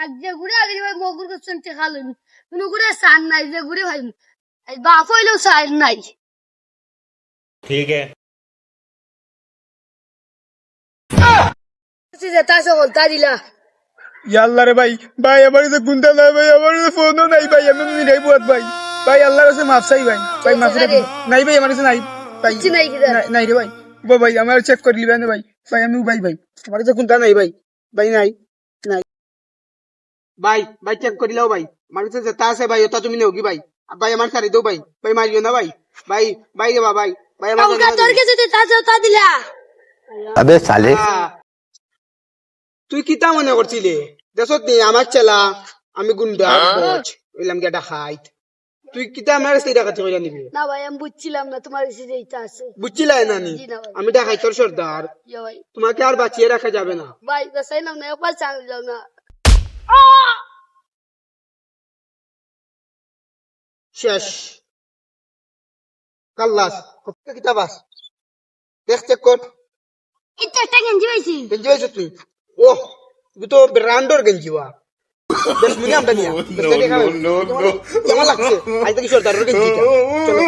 আর যে ঘুরে আগে ভাই মগুর করছেন খালুন কোনো ঘুরে সার নাই যে ঘুরে ভাই বাপ হইলেও সার নাই ठीक है তা সকল তা দিলা আল্লাহ রে ভাই ভাই আমার কাছে গুন্ডা নাই ভাই আমার কাছে ফোনও নাই ভাই আমি নিরাই বুয়াত ভাই ভাই আল্লাহর কাছে মাফ চাই ভাই ভাই মাফ রে। নাই ভাই আমার কাছে নাই ভাই কিচ্ছু নাই কিরা? নাই রে ভাই ভাই আমার চেক করে লিবেন ভাই ভাই আমি ভাই ভাই আমার কাছে গুন্ডা নাই ভাই ভাই নাই নাই ভাই ভাই চেক করে লাও ভাই আমার কাছে যেটা আছে ভাই ওটা তুমি নেও কি ভাই ভাই আমার সারি দাও ভাই ভাই মারিও না ভাই ভাই ভাই রে ভাই ভাই আমার কাউকা তোর কাছে তা তা দিলা अबे साले তুই কিতা মনে করছিলি দেশত নি আমার চেলা আমি গুন্ডা কোচ বললাম কি এটা খাইত তুই কিতা আমার কাছে টাকা কইরা নিবি না ভাই আমি বুঝছিলাম না তোমার কাছে যেটা আছে বুঝছিলাই না নি জি না ভাই। আমি টাকা তোর সর্দার ইয়া ভাই তোমাকে আর বাঁচিয়ে রাখা যাবে না ভাই বাসাই নাম না একবার চাল যাও না শেষ কাল্লাস কিতা বাস দেখ চেক কর এটা একটা গেঞ্জি পাইছি গেঞ্জি হয়েছ তুই ওহ তুই তো ব্র্যান্ডর গেঞ্জি ওয়া বেশ মুনি আমটা নিয়া কেমন লাগছে আজ থেকে সর্দারের গেঞ্জিটা চলো